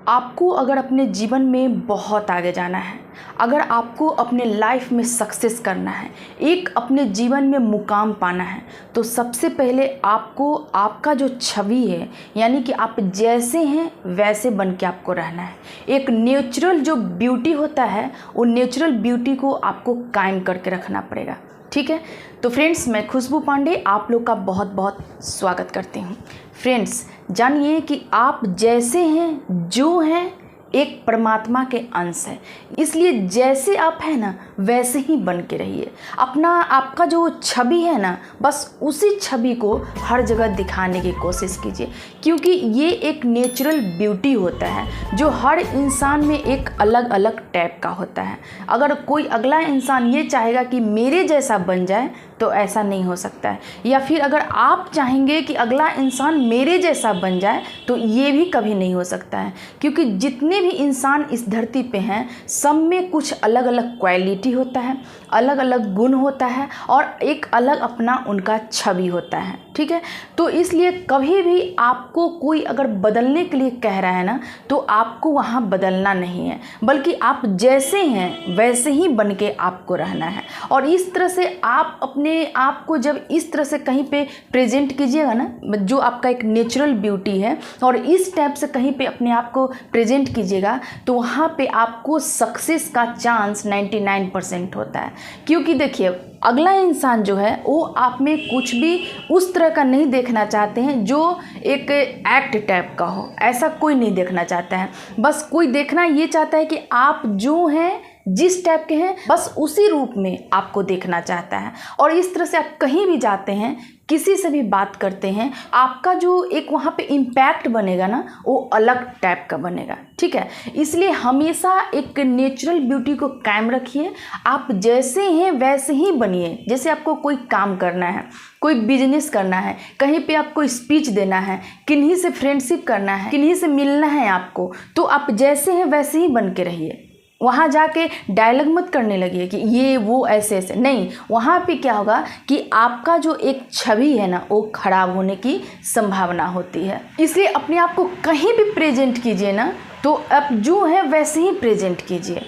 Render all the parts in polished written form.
आपको अगर अपने जीवन में बहुत आगे जाना है, अगर आपको अपने लाइफ में सक्सेस करना है, एक अपने जीवन में मुकाम पाना है, तो सबसे पहले आपको आपका जो छवि है, यानी कि आप जैसे हैं वैसे बन के आपको रहना है। एक नेचुरल जो ब्यूटी होता है, वो नेचुरल ब्यूटी को आपको कायम करके रखना पड़ेगा। ठीक है, तो फ्रेंड्स, मैं खुशबू पांडे आप लोग का बहुत बहुत स्वागत करती हूँ। फ्रेंड्स, जानिए कि आप जैसे हैं, जो हैं, एक परमात्मा के अंश है, इसलिए जैसे आप हैं ना वैसे ही बन के रहिए। आपका जो छवि है ना, बस उसी छवि को हर जगह दिखाने की कोशिश कीजिए, क्योंकि ये एक नेचुरल ब्यूटी होता है जो हर इंसान में एक अलग अलग टाइप का होता है। अगर कोई अगला इंसान ये चाहेगा कि मेरे जैसा बन जाए तो ऐसा नहीं हो सकता है, या फिर अगर आप चाहेंगे कि अगला इंसान मेरे जैसा बन जाए तो ये भी कभी नहीं हो सकता है, क्योंकि जितने भी इंसान इस धरती पे हैं सब में कुछ अलग अलग क्वालिटी होता है, अलग अलग गुण होता है और एक अलग अपना उनका छवि होता है। ठीक है, तो इसलिए कभी भी आपको कोई अगर बदलने के लिए कह रहा है ना, तो आपको वहाँ बदलना नहीं है, बल्कि आप जैसे हैं वैसे ही बन के आपको रहना है। और इस तरह से आप अपने आप को जब इस तरह से कहीं पे प्रेजेंट कीजिएगा ना, जो आपका एक नेचुरल ब्यूटी है, और इस टाइप से कहीं पे अपने आप को प्रेजेंट कीजिएगा, तो वहाँ पे आपको सक्सेस का चांस 99% होता है। क्योंकि देखिए, अगला इंसान जो है वो आप में कुछ भी उस तरह का नहीं देखना चाहते हैं जो एक एक्ट टाइप का हो, ऐसा कोई नहीं देखना चाहता है। बस कोई देखना ये चाहता है कि आप जो हैं, जिस टाइप के हैं, बस उसी रूप में आपको देखना चाहता है। और इस तरह से आप कहीं भी जाते हैं, किसी से भी बात करते हैं, आपका जो एक वहाँ पे इम्पैक्ट बनेगा ना, वो अलग टाइप का बनेगा। ठीक है, इसलिए हमेशा एक नेचुरल ब्यूटी को कायम रखिए। आप जैसे हैं वैसे ही बनिए। जैसे आपको कोई काम करना है, कोई बिजनेस करना है, कहीं पे आपको स्पीच देना है, किन्हीं से फ्रेंडशिप करना है, किन्हीं से मिलना है आपको, तो आप जैसे हैं वैसे ही बन के रहिए। वहाँ जाके डायलॉग मत करने लगिए कि ये वो ऐसे ऐसे नहीं। वहाँ पे क्या होगा कि आपका जो एक छवि है ना, वो खराब होने की संभावना होती है। इसलिए अपने आप को कहीं भी प्रेजेंट कीजिए ना, तो आप जो है वैसे ही प्रेजेंट कीजिए।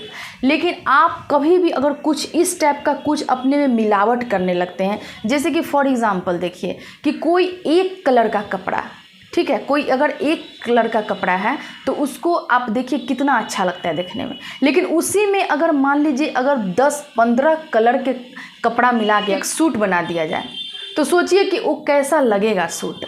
लेकिन आप कभी भी अगर कुछ इस टाइप का कुछ अपने में मिलावट करने लगते हैं, जैसे कि फॉर एग्जांपल देखिए कि कोई एक कलर का कपड़ा, ठीक है, कोई अगर एक कलर का कपड़ा है तो उसको आप देखिए कितना अच्छा लगता है देखने में, लेकिन उसी में अगर मान लीजिए अगर 10-15 कलर के कपड़ा मिला के एक सूट बना दिया जाए, तो सोचिए कि वो कैसा लगेगा सूट।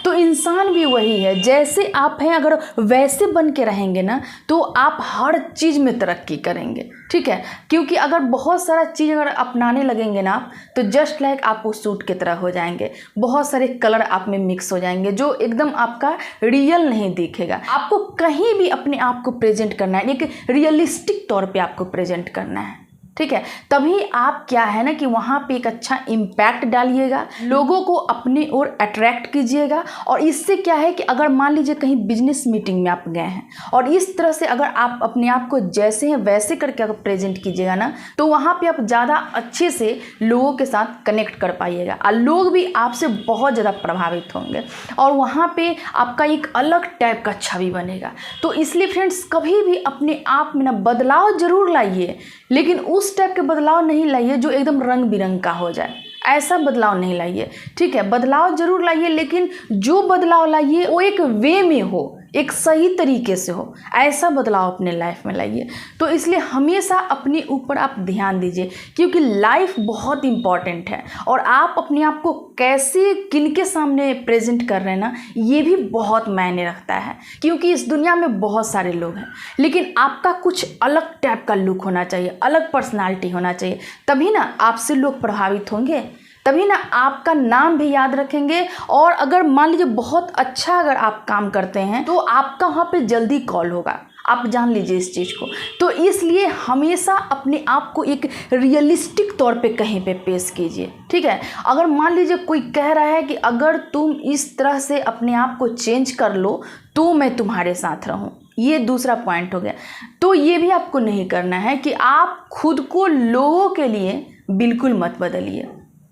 तो इंसान भी वही है, जैसे आप हैं अगर वैसे बन के रहेंगे ना, तो आप हर चीज़ में तरक्की करेंगे। ठीक है, क्योंकि अगर बहुत सारा चीज़ अगर अपनाने लगेंगे ना आप, तो जस्ट लाइक आप वो सूट की तरह हो जाएंगे। बहुत सारे कलर आप में मिक्स हो जाएंगे जो एकदम आपका रियल नहीं दिखेगा। आपको कहीं भी अपने आप को प्रेजेंट करना है, एक रियलिस्टिक तौर पे आपको प्रेजेंट करना है। ठीक है, तभी आप क्या है ना कि वहाँ पे एक अच्छा इम्पैक्ट डालिएगा, लोगों को अपनी ओर अट्रैक्ट कीजिएगा। और इससे क्या है कि अगर मान लीजिए कहीं बिजनेस मीटिंग में आप गए हैं और इस तरह से अगर आप अपने आप को जैसे हैं वैसे करके अगर प्रेजेंट कीजिएगा ना, तो वहाँ पे आप ज़्यादा अच्छे से लोगों के साथ कनेक्ट कर पाइएगा और लोग भी आपसे बहुत ज़्यादा प्रभावित होंगे और वहाँ पे आपका एक अलग टाइप का छवि बनेगा। तो इसलिए फ्रेंड्स, कभी भी अपने आप में ना बदलाव जरूर लाइए, लेकिन उस टाइप के बदलाव नहीं लाइए जो एकदम रंग बिरंग का हो जाए। ऐसा बदलाव नहीं लाइए। ठीक है, बदलाव जरूर लाइए, लेकिन जो बदलाव लाइए वो एक वे में हो, एक सही तरीके से हो, ऐसा बदलाव अपने लाइफ में लाइए। तो इसलिए हमेशा अपने ऊपर आप ध्यान दीजिए, क्योंकि लाइफ बहुत इंपॉर्टेंट है और आप अपने आप को कैसे किनके सामने प्रेजेंट कर रहे हैं ना, ये भी बहुत मायने रखता है। क्योंकि इस दुनिया में बहुत सारे लोग हैं, लेकिन आपका कुछ अलग टाइप का लुक होना चाहिए, अलग पर्सनालिटी होना चाहिए, तभी ना आपसे लोग प्रभावित होंगे, तभी ना आपका नाम भी याद रखेंगे। और अगर मान लीजिए बहुत अच्छा अगर आप काम करते हैं तो आपका वहाँ पे जल्दी कॉल होगा, आप जान लीजिए इस चीज़ को। तो इसलिए हमेशा अपने आप को एक रियलिस्टिक तौर पे कहीं पे पेश कीजिए। ठीक है, अगर मान लीजिए कोई कह रहा है कि अगर तुम इस तरह से अपने आप को चेंज कर लो तो मैं तुम्हारे साथ रहूं, ये दूसरा पॉइंट हो गया। तो ये भी आपको नहीं करना है कि आप खुद को लोगों के लिए बिल्कुल मत बदलिए।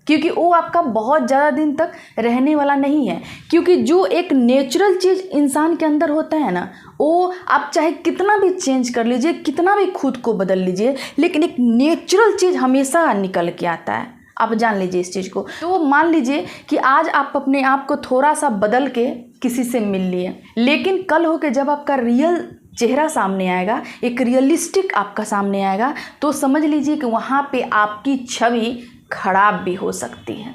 क्योंकि वो आपका बहुत ज़्यादा दिन तक रहने वाला नहीं है। क्योंकि जो एक नेचुरल चीज़ इंसान के अंदर होता है ना, वो आप चाहे कितना भी चेंज कर लीजिए, कितना भी खुद को बदल लीजिए, लेकिन एक नेचुरल चीज़ हमेशा निकल के आता है। आप जान लीजिए इस चीज़ को। तो मान लीजिए कि आज आप अपने आप को थोड़ा सा बदल के किसी से मिल लिए, लेकिन कल होके जब आपका रियल चेहरा सामने आएगा, एक रियलिस्टिक आपका सामने आएगा, तो समझ लीजिए कि वहाँ पे आपकी छवि खराब भी हो सकती है।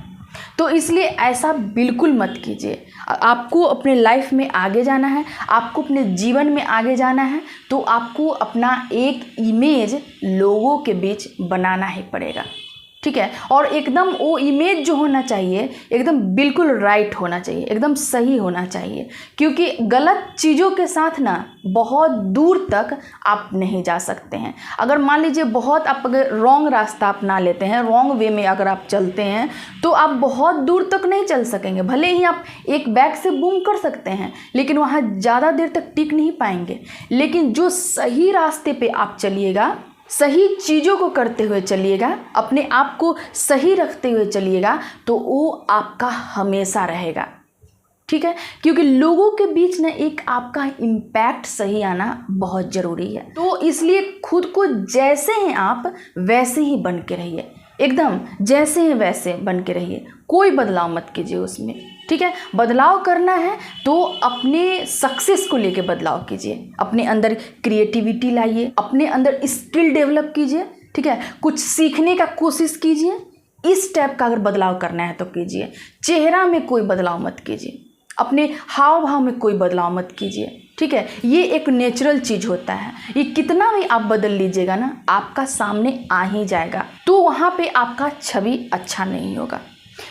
तो इसलिए ऐसा बिल्कुल मत कीजिए। आपको अपने लाइफ में आगे जाना है, आपको अपने जीवन में आगे जाना है, तो आपको अपना एक इमेज लोगों के बीच बनाना ही पड़ेगा, ठीक है। और एकदम वो इमेज जो होना चाहिए एकदम बिल्कुल राइट होना चाहिए, एकदम सही होना चाहिए। क्योंकि गलत चीज़ों के साथ ना बहुत दूर तक आप नहीं जा सकते हैं। अगर मान लीजिए बहुत आप अगर रॉन्ग रास्ता अपना लेते हैं, रॉन्ग वे में अगर आप चलते हैं, तो आप बहुत दूर तक नहीं चल सकेंगे। भले ही आप एक बैग से बूम कर सकते हैं, लेकिन वहाँ ज़्यादा देर तक टिक नहीं पाएंगे। लेकिन जो सही रास्ते पे आप चलिएगा, सही चीज़ों को करते हुए चलिएगा, अपने आप को सही रखते हुए चलिएगा, तो वो आपका हमेशा रहेगा, ठीक है। क्योंकि लोगों के बीच ना एक आपका इम्पैक्ट सही आना बहुत ज़रूरी है। तो इसलिए खुद को जैसे हैं आप वैसे ही बन के रहिए, एकदम जैसे हैं वैसे बन के रहिए, कोई बदलाव मत कीजिए उसमें, ठीक है। बदलाव करना है तो अपने सक्सेस को लेके बदलाव कीजिए, अपने अंदर क्रिएटिविटी लाइए, अपने अंदर स्किल डेवलप कीजिए, ठीक है। कुछ सीखने का कोशिश कीजिए। इस टाइप का अगर बदलाव करना है तो कीजिए। चेहरा में कोई बदलाव मत कीजिए, अपने हाव भाव में कोई बदलाव मत कीजिए, ठीक है। ये एक नेचुरल चीज़ होता है। ये कितना भी आप बदल लीजिएगा ना, आपका सामने आ ही जाएगा, तो वहाँ पे आपका छवि अच्छा नहीं होगा।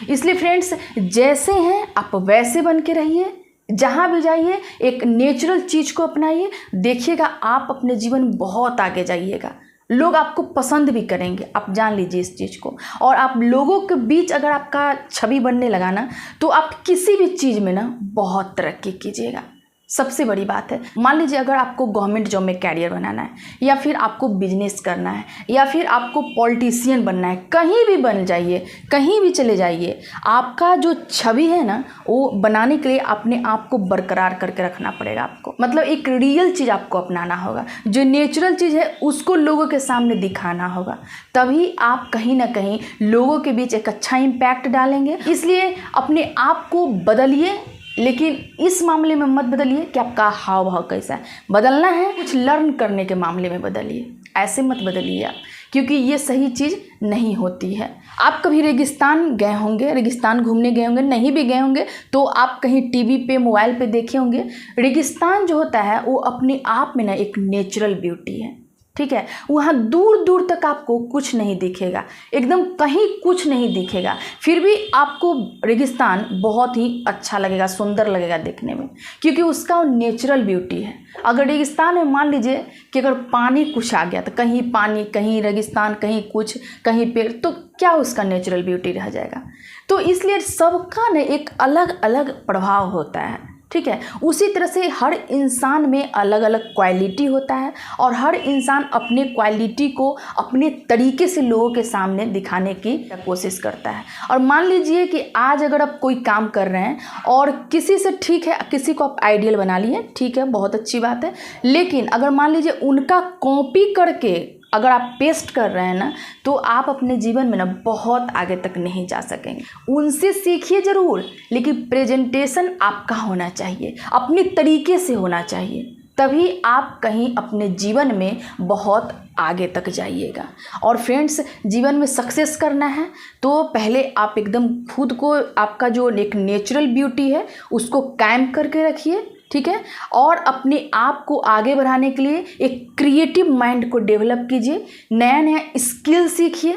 इसलिए फ्रेंड्स, जैसे हैं आप वैसे बन के रहिए, जहाँ भी जाइए एक नेचुरल चीज़ को अपनाइए। देखिएगा आप अपने जीवन में बहुत आगे जाइएगा, लोग आपको पसंद भी करेंगे, आप जान लीजिए इस चीज़ को। और आप लोगों के बीच अगर आपका छवि बनने लगा ना, तो आप किसी भी चीज़ में ना बहुत तरक्की कीजिएगा। सबसे बड़ी बात है, मान लीजिए अगर आपको गवर्नमेंट जॉब में कैरियर बनाना है, या फिर आपको बिजनेस करना है, या फिर आपको पॉलिटिशियन बनना है, कहीं भी बन जाइए, कहीं भी चले जाइए, आपका जो छवि है ना, वो बनाने के लिए अपने आप को बरकरार करके रखना पड़ेगा आपको। मतलब एक रियल चीज़ आपको अपनाना होगा, जो नेचुरल चीज़ है उसको लोगों के सामने दिखाना होगा, तभी आप कहीं ना कहीं लोगों के बीच एक अच्छा इम्पैक्ट डालेंगे। इसलिए अपने आप को बदलिए, लेकिन इस मामले में मत बदलिए कि आपका हाव भाव कैसा है। बदलना है कुछ लर्न करने के मामले में बदलिए, ऐसे मत बदलिए आप, क्योंकि ये सही चीज़ नहीं होती है। आप कभी रेगिस्तान गए होंगे, रेगिस्तान घूमने गए होंगे, नहीं भी गए होंगे तो आप कहीं टीवी पे मोबाइल पे देखे होंगे। रेगिस्तान जो होता है वो अपने आप में ना एक नेचुरल ब्यूटी है, ठीक है। वहाँ दूर दूर तक आपको कुछ नहीं दिखेगा, एकदम कहीं कुछ नहीं दिखेगा, फिर भी आपको रेगिस्तान बहुत ही अच्छा लगेगा, सुंदर लगेगा देखने में, क्योंकि उसका वो नेचुरल ब्यूटी है। अगर रेगिस्तान में मान लीजिए कि अगर पानी कुछ आ गया, तो कहीं पानी, कहीं रेगिस्तान, कहीं कुछ, कहीं पेड़, तो क्या उसका नेचुरल ब्यूटी रह जाएगा। तो इसलिए सबका ना एक अलग अलग प्रभाव होता है, ठीक है। उसी तरह से हर इंसान में अलग अलग क्वालिटी होता है, और हर इंसान अपने क्वालिटी को अपने तरीके से लोगों के सामने दिखाने की कोशिश करता है। और मान लीजिए कि आज अगर आप कोई काम कर रहे हैं और किसी से, ठीक है, किसी को आप आइडियल बना लिए, ठीक है, बहुत अच्छी बात है, लेकिन अगर मान लीजिए उनका कॉपी करके अगर आप पेस्ट कर रहे हैं ना, तो आप अपने जीवन में ना बहुत आगे तक नहीं जा सकेंगे। उनसे सीखिए ज़रूर, लेकिन प्रेजेंटेशन आपका होना चाहिए, अपने तरीके से होना चाहिए, तभी आप कहीं अपने जीवन में बहुत आगे तक जाइएगा। और फ्रेंड्स, जीवन में सक्सेस करना है तो पहले आप एकदम खुद को, आपका जो एक नेचुरल ब्यूटी है उसको कायम करके रखिए, ठीक है। और अपने आप को आगे बढ़ाने के लिए एक क्रिएटिव माइंड को डेवलप कीजिए, नया नया स्किल सीखिए,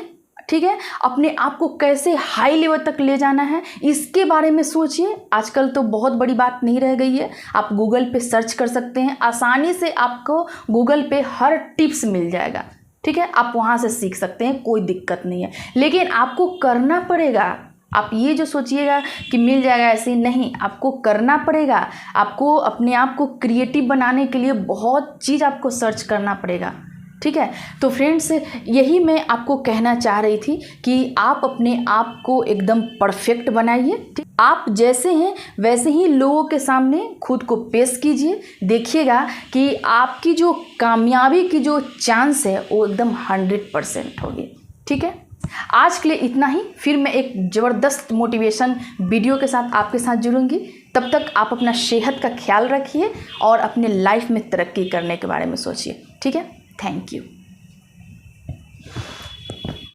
ठीक है। अपने आप को कैसे हाई लेवल तक ले जाना है इसके बारे में सोचिए। आजकल तो बहुत बड़ी बात नहीं रह गई है, आप गूगल पे सर्च कर सकते हैं, आसानी से आपको गूगल पे हर टिप्स मिल जाएगा, ठीक है। आप वहाँ से सीख सकते हैं, कोई दिक्कत नहीं है, लेकिन आपको करना पड़ेगा। आप ये जो सोचिएगा कि मिल जाएगा, ऐसे नहीं, आपको करना पड़ेगा। आपको अपने आप को क्रिएटिव बनाने के लिए बहुत चीज़ आपको सर्च करना पड़ेगा, ठीक है। तो फ्रेंड्स, यही मैं आपको कहना चाह रही थी कि आप अपने आप को एकदम परफेक्ट बनाइए। आप जैसे हैं वैसे ही लोगों के सामने खुद को पेश कीजिए। देखिएगा कि आपकी जो कामयाबी की जो चांस है वो एकदम 100% होगी। ठीक है। आज के लिए इतना ही। फिर मैं एक ज़बरदस्त मोटिवेशन वीडियो के साथ आपके साथ जुड़ूंगी। तब तक आप अपना सेहत का ख्याल रखिए और अपने लाइफ में तरक्की करने के बारे में सोचिए। ठीक है। Thank you.